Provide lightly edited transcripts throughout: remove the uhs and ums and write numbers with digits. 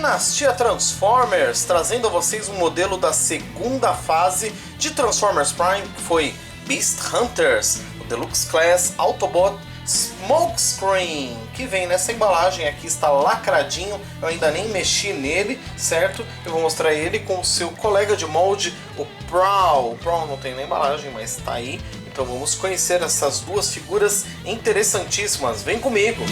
Dinastia Transformers, trazendo a vocês um modelo da segunda fase de Transformers Prime, que foi Beast Hunters, o Deluxe Class Autobot Smokescreen, que vem nessa embalagem. Aqui está lacradinho, eu ainda nem mexi nele, certo? Eu vou mostrar ele com o seu colega de molde, o Prowl. O Prowl não tem na embalagem, mas está aí. Então vamos conhecer essas duas figuras interessantíssimas. Vem comigo!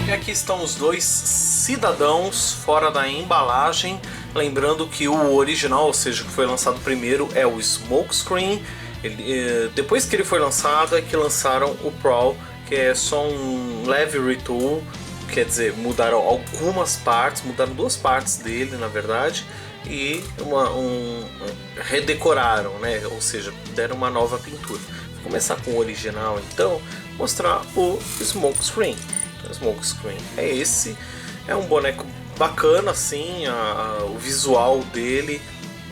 E aqui estão os dois cidadãos fora da embalagem. Lembrando que o original, ou seja, que foi lançado primeiro, é o Smokescreen. Depois que ele foi lançado é que lançaram o Prowl, que é só um leve retool. Quer dizer, mudaram algumas partes, mudaram duas partes dele na verdade, e redecoraram, né? Ou seja, deram uma nova pintura. Vou começar com o original então, mostrar o Smokescreen. O Smokescreen é esse, é um boneco bacana assim, o visual dele,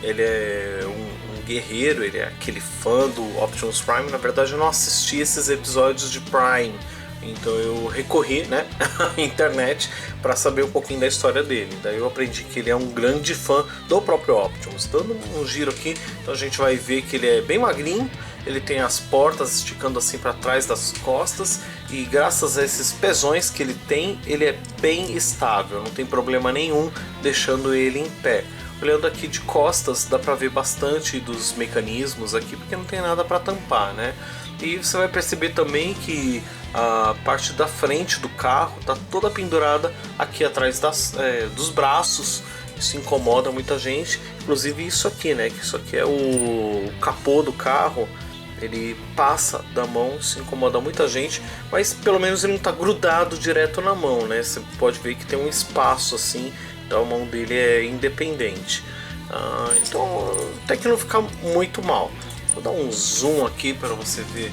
ele é um guerreiro, ele é aquele fã do Optimus Prime. Na verdade eu não assisti esses episódios de Prime, então eu recorri, né, à internet para saber um pouquinho da história dele. Daí eu aprendi que ele é um grande fã do próprio Optimus. Dando um giro aqui, então a gente vai ver que ele é bem magrinho, ele tem as portas esticando assim para trás das costas, e graças a esses pezões que ele tem, ele é bem estável, não tem problema nenhum deixando ele em pé. Olhando aqui de costas dá para ver bastante dos mecanismos aqui, porque não tem nada para tampar, né? E você vai perceber também que a parte da frente do carro está toda pendurada aqui atrás dos braços. Isso incomoda muita gente, inclusive isso aqui, né? Que isso aqui é o capô do carro. Ele passa da mão, isso incomoda muita gente, mas pelo menos ele não está grudado direto na mão, né? Você pode ver que tem um espaço assim, então a mão dele é independente. Então até que não fica muito mal. Vou dar um zoom aqui para você ver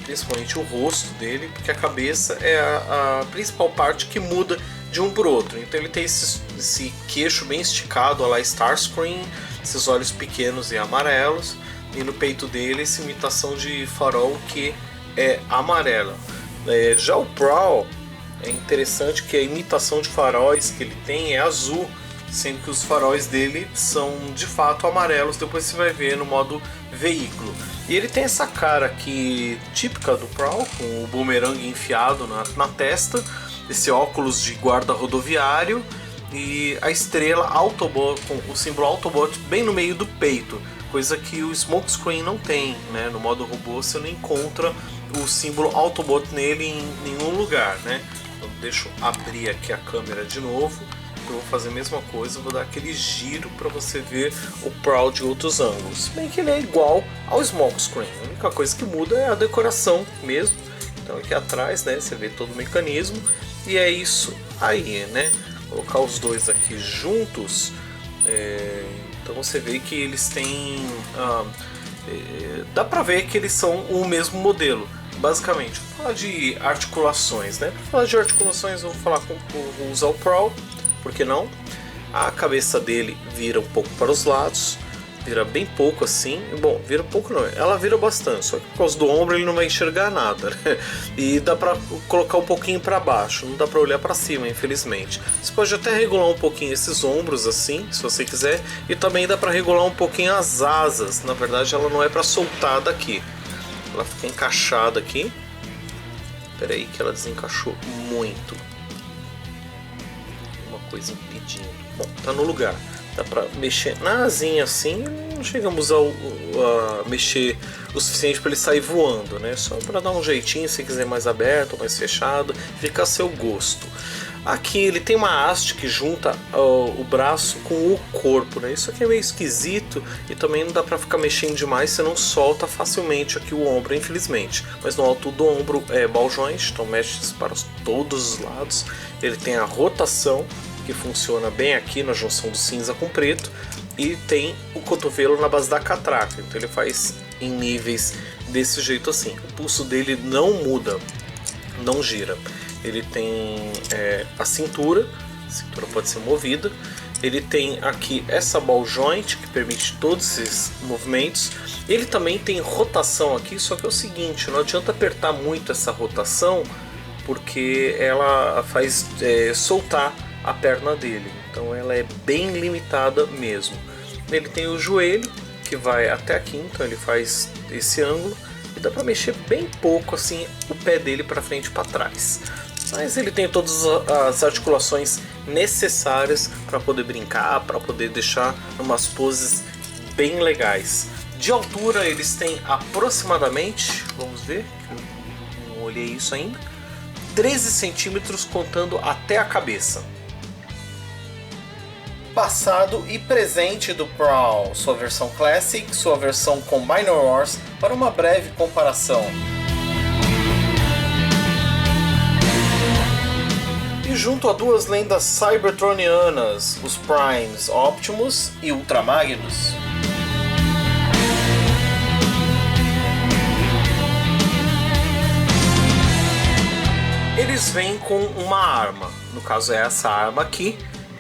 principalmente o rosto dele, porque a cabeça é a principal parte que muda de um para o outro. Então ele tem esse queixo bem esticado, a la Starscream, esses olhos pequenos e amarelos, e no peito dele essa imitação de farol que é amarela. Já o Prowl, é interessante que a imitação de faróis que ele tem é azul, sendo que os faróis dele são de fato amarelos. Depois você vai ver no modo veículo. E ele tem essa cara aqui típica do Prowl, com o bumerangue enfiado na testa, esse óculos de guarda rodoviário e a estrela Autobot, com o símbolo Autobot bem no meio do peito, coisa que o Smokescreen não tem, né? No modo robô você não encontra o símbolo Autobot nele em nenhum lugar, né? Então deixa eu abrir aqui a câmera de novo. Eu vou fazer a mesma coisa, vou dar aquele giro para você ver o Prowl de outros ângulos. Bem que ele é igual ao Smokescreen, a única coisa que muda é a decoração mesmo. Então aqui atrás, né, você vê todo o mecanismo, e é isso aí, né? Vou colocar os dois aqui juntos, então você vê que eles têm... dá pra ver que eles são o mesmo modelo, basicamente. Vou falar de articulações, né? Para falar de articulações eu vou usar o Prowl, por que não? A cabeça dele vira um pouco para os lados, vira bem pouco assim. Bom, vira pouco não, ela vira bastante, só que por causa do ombro ele não vai enxergar nada, né? E dá pra colocar um pouquinho para baixo, não dá pra olhar para cima, infelizmente. Você pode até regular um pouquinho esses ombros assim, se você quiser, e também dá para regular um pouquinho as asas. Na verdade ela não é para soltar daqui, ela fica encaixada aqui. Espera aí que ela desencaixou muito, uma coisa impedindo. Bom, tá no lugar. Dá pra mexer na asinha assim, não chegamos a mexer o suficiente para ele sair voando, né? Só para dar um jeitinho, se quiser mais aberto ou mais fechado, fica a seu gosto. Aqui ele tem uma haste que junta o braço com o corpo, né? Isso aqui é meio esquisito e também não dá para ficar mexendo demais, você não solta facilmente aqui o ombro, infelizmente. Mas no alto do ombro é ball joint, então mexe para todos os lados. Ele tem a rotação, que funciona bem aqui na junção do cinza com preto, e tem o cotovelo na base da catraca, então ele faz em níveis desse jeito assim. O pulso dele não muda, não gira. Ele tem a cintura pode ser movida. Ele tem aqui essa ball joint que permite todos esses movimentos. Ele também tem rotação aqui, só que é o seguinte, não adianta apertar muito essa rotação, porque ela faz soltar a perna dele. Então ela é bem limitada mesmo. Ele tem o joelho que vai até aqui, então ele faz esse ângulo e dá para mexer bem pouco assim o pé dele para frente e para trás. Mas ele tem todas as articulações necessárias para poder brincar, para poder deixar umas poses bem legais. De altura eles têm aproximadamente, vamos ver, não olhei isso ainda, 13 centímetros contando até a cabeça. Passado e presente do Prowl, sua versão Classic, sua versão com Minor Wars, para uma breve comparação. E junto a duas lendas cybertronianas, os Primes Optimus e Ultra Magnus. Eles vêm com uma arma, no caso é essa arma aqui,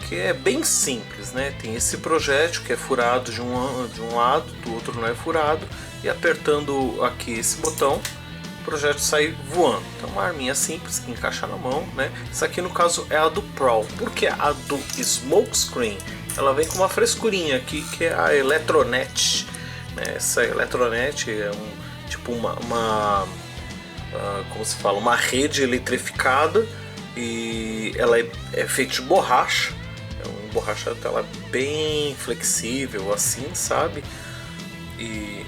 que é bem simples, né? Tem esse projétil que é furado de um lado, do outro não é furado, e apertando aqui esse botão, o projétil sai voando. Então uma arminha simples que encaixa na mão, né? Isso aqui no caso é a do Prowl, porque a do Smokescreen, ela vem com uma frescurinha aqui, que é a Electronet, né? Essa Electronet é tipo como se fala, uma rede eletrificada, e ela é feita de borracha. Borracha dela bem flexível assim, sabe? E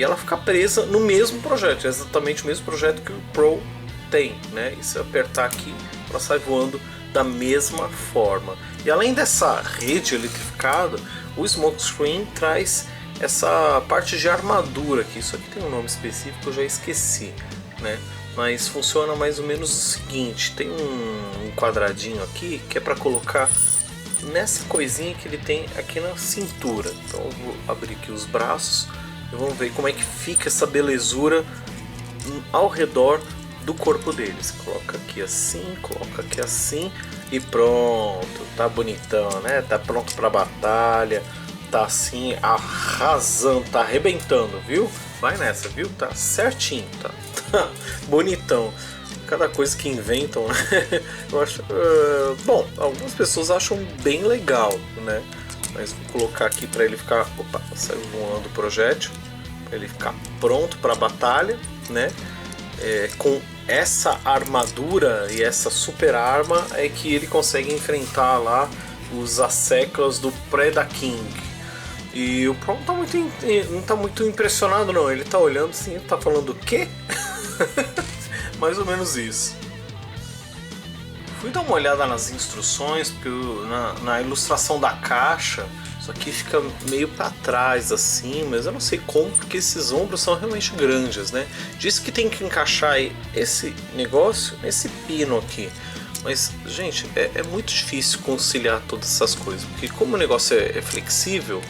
ela fica presa no mesmo projeto, exatamente o mesmo projeto que o Pro tem, né? E se eu apertar aqui, ela sai voando da mesma forma. E além dessa rede eletrificada, o Smokescreen traz essa parte de armadura aqui. Isso aqui tem um nome específico que eu já esqueci, né? Mas funciona mais ou menos o seguinte: tem um quadradinho aqui que é para colocar nessa coisinha que ele tem aqui na cintura. Então eu vou abrir aqui os braços e vamos ver como é que fica essa belezura ao redor do corpo deles. Coloca aqui assim e pronto, tá bonitão, né? Tá pronto para batalha, tá assim arrasando, tá arrebentando, viu? Vai nessa, viu? Tá certinho, tá bonitão. Cada coisa que inventam, né? Eu acho, bom, algumas pessoas acham bem legal, né? Mas vou colocar aqui para ele ficar, opa, saiu voando o projétil, para ele ficar pronto para a batalha, né? Com essa armadura e essa super arma é que ele consegue enfrentar lá os Asseclas do Predaking. E o Pro não tá muito impressionado não, ele tá olhando assim, tá falando o quê? Mais ou menos isso. Fui dar uma olhada nas instruções, porque na ilustração da caixa isso aqui fica meio para trás assim, mas eu não sei como, porque esses ombros são realmente grandes, né? Diz que tem que encaixar esse negócio nesse pino aqui, mas gente, é muito difícil conciliar todas essas coisas, porque como o negócio é flexível,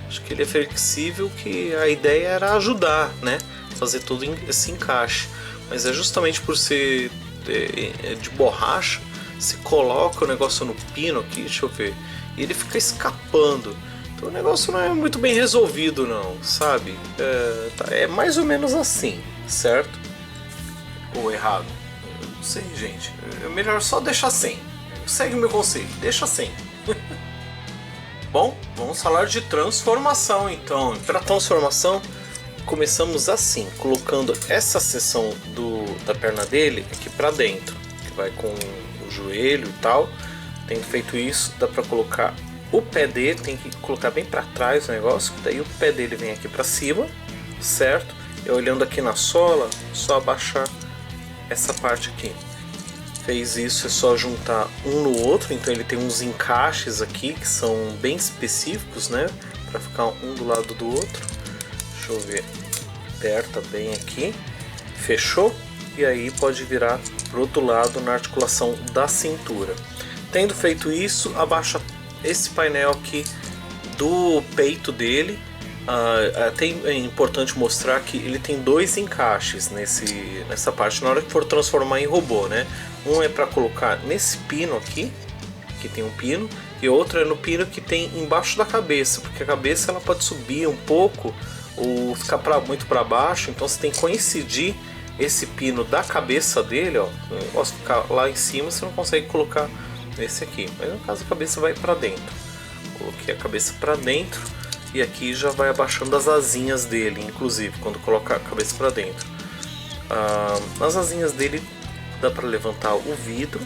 acho que ele é flexível, que a ideia era ajudar, né? Fazer todo esse encaixe. Mas é justamente por ser de borracha, se coloca o negócio no pino aqui, deixa eu ver, e ele fica escapando. Então o negócio não é muito bem resolvido não, sabe? É mais ou menos assim, certo? Ou errado? Eu não sei, gente. É melhor só deixar sem. Segue o meu conselho, deixa sem. Bom, vamos falar de transformação então. Para transformação, começamos assim, colocando essa seção da perna dele aqui para dentro, que vai com o joelho e tal. Tendo feito isso, dá para colocar o pé dele, tem que colocar bem para trás o negócio, daí o pé dele vem aqui para cima, certo? E olhando aqui na sola, só abaixar essa parte aqui. Fez isso, é só juntar um no outro, então ele tem uns encaixes aqui que são bem específicos, né? Para ficar um do lado do outro. Deixa eu ver, aperta bem aqui, fechou, e aí pode virar para o outro lado na articulação da cintura. Tendo feito isso, abaixa esse painel aqui do peito dele. É importante mostrar que ele tem dois encaixes nessa parte na hora que for transformar em robô, né? Um é para colocar nesse pino aqui, que tem um pino, e outro é no pino que tem embaixo da cabeça, porque a cabeça ela pode subir um pouco ou ficar muito para baixo, então você tem que coincidir esse pino da cabeça dele, ó, o negócio ficar lá em cima, você não consegue colocar esse aqui, mas no caso a cabeça vai para dentro. Coloquei a cabeça para dentro e aqui já vai abaixando as asinhas dele, inclusive quando colocar a cabeça para dentro. Nas asinhas dele dá para levantar o vidro.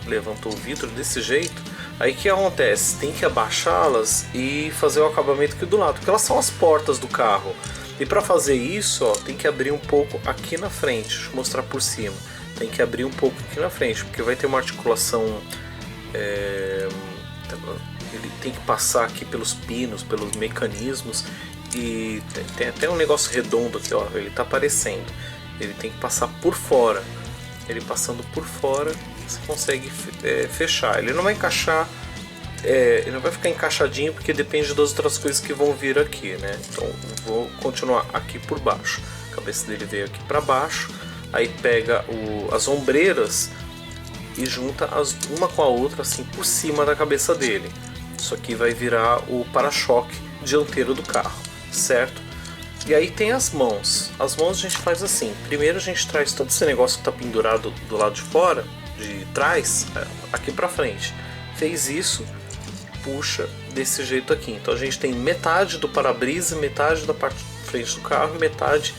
Levantou o vidro desse jeito. Aí o que acontece? Tem que abaixá-las e fazer o acabamento aqui do lado, porque elas são as portas do carro. E para fazer isso, ó, tem que abrir um pouco aqui na frente. Deixa eu mostrar por cima. Tem que abrir um pouco aqui na frente, porque vai ter uma articulação. Ele tem que passar aqui pelos pinos, pelos mecanismos. E tem até um negócio redondo aqui, ó. Ele tá aparecendo. Ele tem que passar por fora. Ele passando por fora, você consegue fechar. Ele não vai encaixar. Ele não vai ficar encaixadinho porque depende das outras coisas que vão vir aqui, né? Então vou continuar aqui por baixo. A cabeça dele veio aqui para baixo. Aí pega as ombreiras e junta uma com a outra assim por cima da cabeça dele. Isso aqui vai virar o para-choque dianteiro do carro, certo? E aí tem as mãos. As mãos a gente faz assim. Primeiro a gente traz todo esse negócio que está pendurado do lado de fora, de trás, aqui para frente. Fez isso, puxa desse jeito aqui. Então a gente tem metade do para-brisa, metade da parte de frente do carro e metade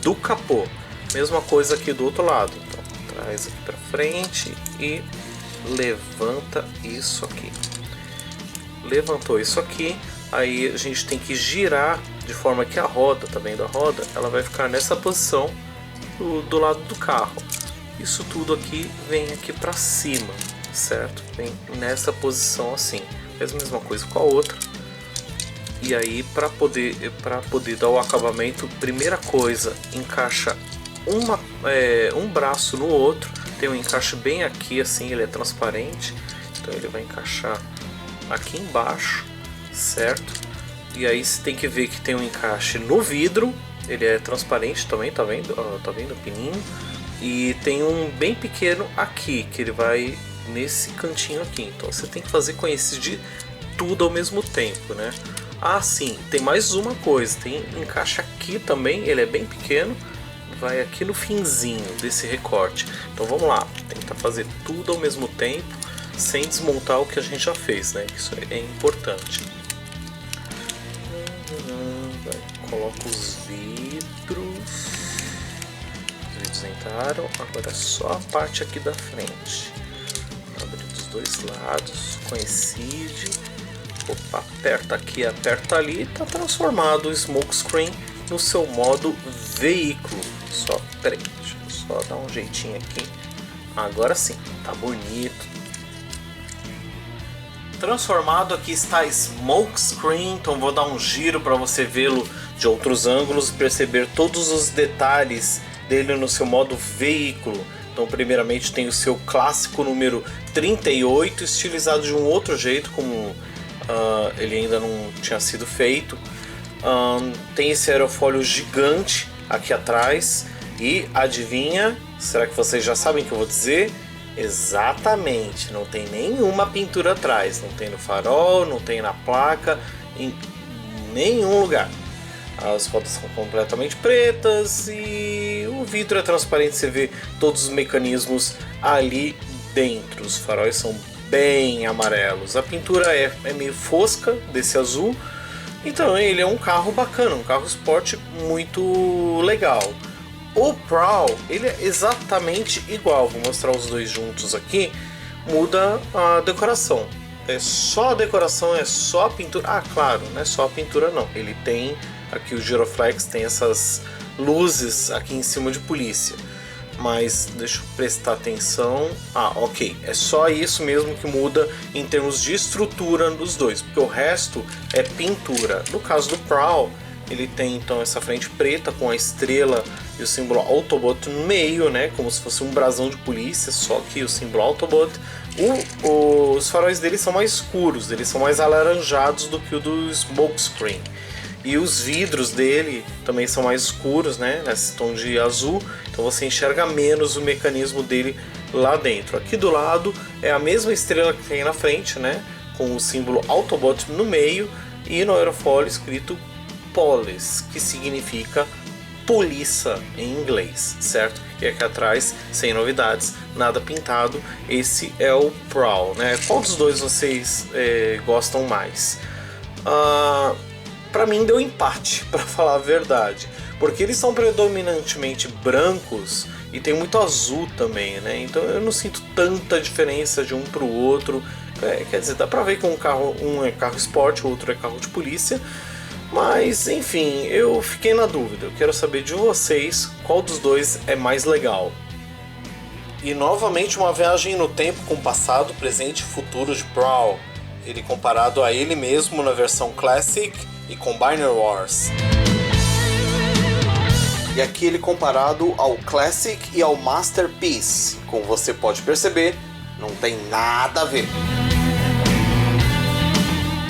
do capô. Mesma coisa aqui do outro lado. Então traz aqui para frente e levanta isso aqui. Levantou isso aqui, aí a gente tem que girar de forma que a roda, tá vendo a roda? Ela vai ficar nessa posição do lado do carro. Isso tudo aqui vem aqui para cima, certo? Vem nessa posição assim. Faz a mesma coisa com a outra. E aí para poder dar o acabamento, primeira coisa, encaixa um braço no outro. Tem um encaixe bem aqui assim, ele é transparente. Então ele vai encaixar aqui embaixo, certo? E aí você tem que ver que tem um encaixe no vidro, ele é transparente também, tá vendo? Tá vendo o pininho? E tem um bem pequeno aqui, que ele vai nesse cantinho aqui. Então você tem que fazer com esse de tudo ao mesmo tempo, né? Ah, sim, tem mais uma coisa, tem encaixe aqui também, ele é bem pequeno, vai aqui no finzinho desse recorte. Então vamos lá, tentar fazer tudo ao mesmo tempo, sem desmontar o que a gente já fez, né? Isso é importante. Coloco os vidros. Os vidros entraram. Agora é só a parte aqui da frente. Abre dos dois lados. Coincide. Opa, aperta aqui, aperta ali. Tá transformado o smokescreen no seu modo veículo. Só, peraí, deixa eu só dar um jeitinho aqui. Agora sim, tá bonito. Transformado, aqui está smokescreen, então vou dar um giro para você vê-lo de outros ângulos e perceber todos os detalhes dele no seu modo veículo. Então primeiramente tem o seu clássico número 38, estilizado de um outro jeito, como ele ainda não tinha sido feito. Tem esse aerofólio gigante aqui atrás e adivinha, será que vocês já sabem o que eu vou dizer? Exatamente, não tem nenhuma pintura atrás, não tem no farol, não tem na placa, em nenhum lugar. As rodas são completamente pretas e o vidro é transparente, você vê todos os mecanismos ali dentro. Os faróis são bem amarelos, a pintura é meio fosca desse azul, então ele é um carro bacana, um carro esporte muito legal. O Prowl, ele é exatamente igual, vou mostrar os dois juntos aqui, muda a decoração. É só a decoração, é só a pintura. Ah, claro, não é só a pintura não. Ele tem aqui o giroflex, tem essas luzes aqui em cima de polícia. Mas deixa eu prestar atenção. Ah, ok, é só isso mesmo que muda em termos de estrutura dos dois, porque o resto é pintura. No caso do Prowl, ele tem então essa frente preta com a estrela e o símbolo Autobot no meio, né, como se fosse um brasão de polícia, só que o símbolo Autobot. Os faróis dele são mais escuros, eles são mais alaranjados do que o do smokescreen. E os vidros dele também são mais escuros, né, nesse tom de azul, então você enxerga menos o mecanismo dele lá dentro. Aqui do lado é a mesma estrela que tem na frente, né, com o símbolo Autobot no meio e no aerofólio escrito Police, que significa Polícia em inglês, certo? E aqui atrás, sem novidades, nada pintado. Esse é o Prowl, né? Qual dos dois vocês gostam mais? Pra mim deu empate, pra falar a verdade, porque eles são predominantemente brancos e tem muito azul também, né? Então eu não sinto tanta diferença de um pro outro. Quer dizer, dá pra ver que um é carro esporte, o outro é carro de polícia. Mas enfim, eu fiquei na dúvida. Eu quero saber de vocês qual dos dois é mais legal. E novamente uma viagem no tempo com passado, presente e futuro de Prowl. Ele comparado a ele mesmo na versão Classic e Combiner Wars. E aqui ele comparado ao Classic e ao Masterpiece. Como você pode perceber, não tem nada a ver.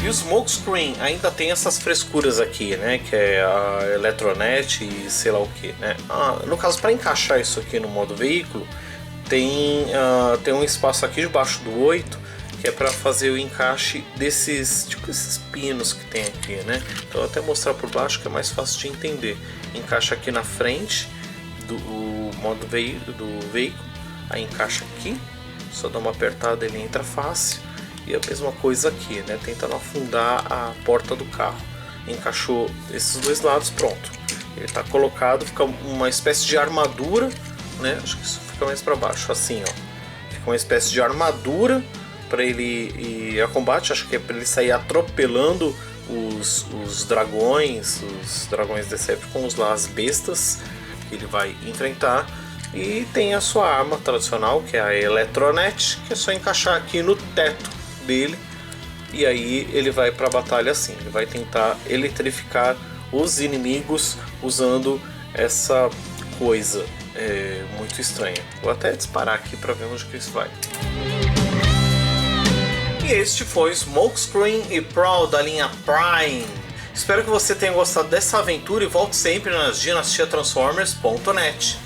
E o Smokescreen ainda tem essas frescuras aqui, né? Que é a Electronet e sei lá o que, né? No caso, para encaixar isso aqui no modo veículo, tem um espaço aqui debaixo do 8, que é para fazer o encaixe desses, tipo esses pinos que tem aqui, né? Então eu vou até mostrar por baixo que é mais fácil de entender. Encaixa aqui na frente do modo do veículo, aí encaixa aqui, só dá uma apertada ele entra fácil. E a mesma coisa aqui, né? Tentando afundar a porta do carro. Encaixou esses dois lados, pronto. Ele está colocado, fica uma espécie de armadura, né? Acho que isso fica mais para baixo, assim, ó. Fica uma espécie de armadura para ele ir a combate. Acho que é para ele sair atropelando os dragões Decepticons lá, as bestas que ele vai enfrentar. E tem a sua arma tradicional, que é a Electronet, que é só encaixar aqui no teto dele, e aí ele vai para a batalha assim. Ele vai tentar eletrificar os inimigos usando essa coisa muito estranha. Vou até disparar aqui para ver onde que isso vai. E este foi Smokescreen e Prowl da linha Prime. Espero que você tenha gostado dessa aventura e volte sempre nas dinastiatransformers.net.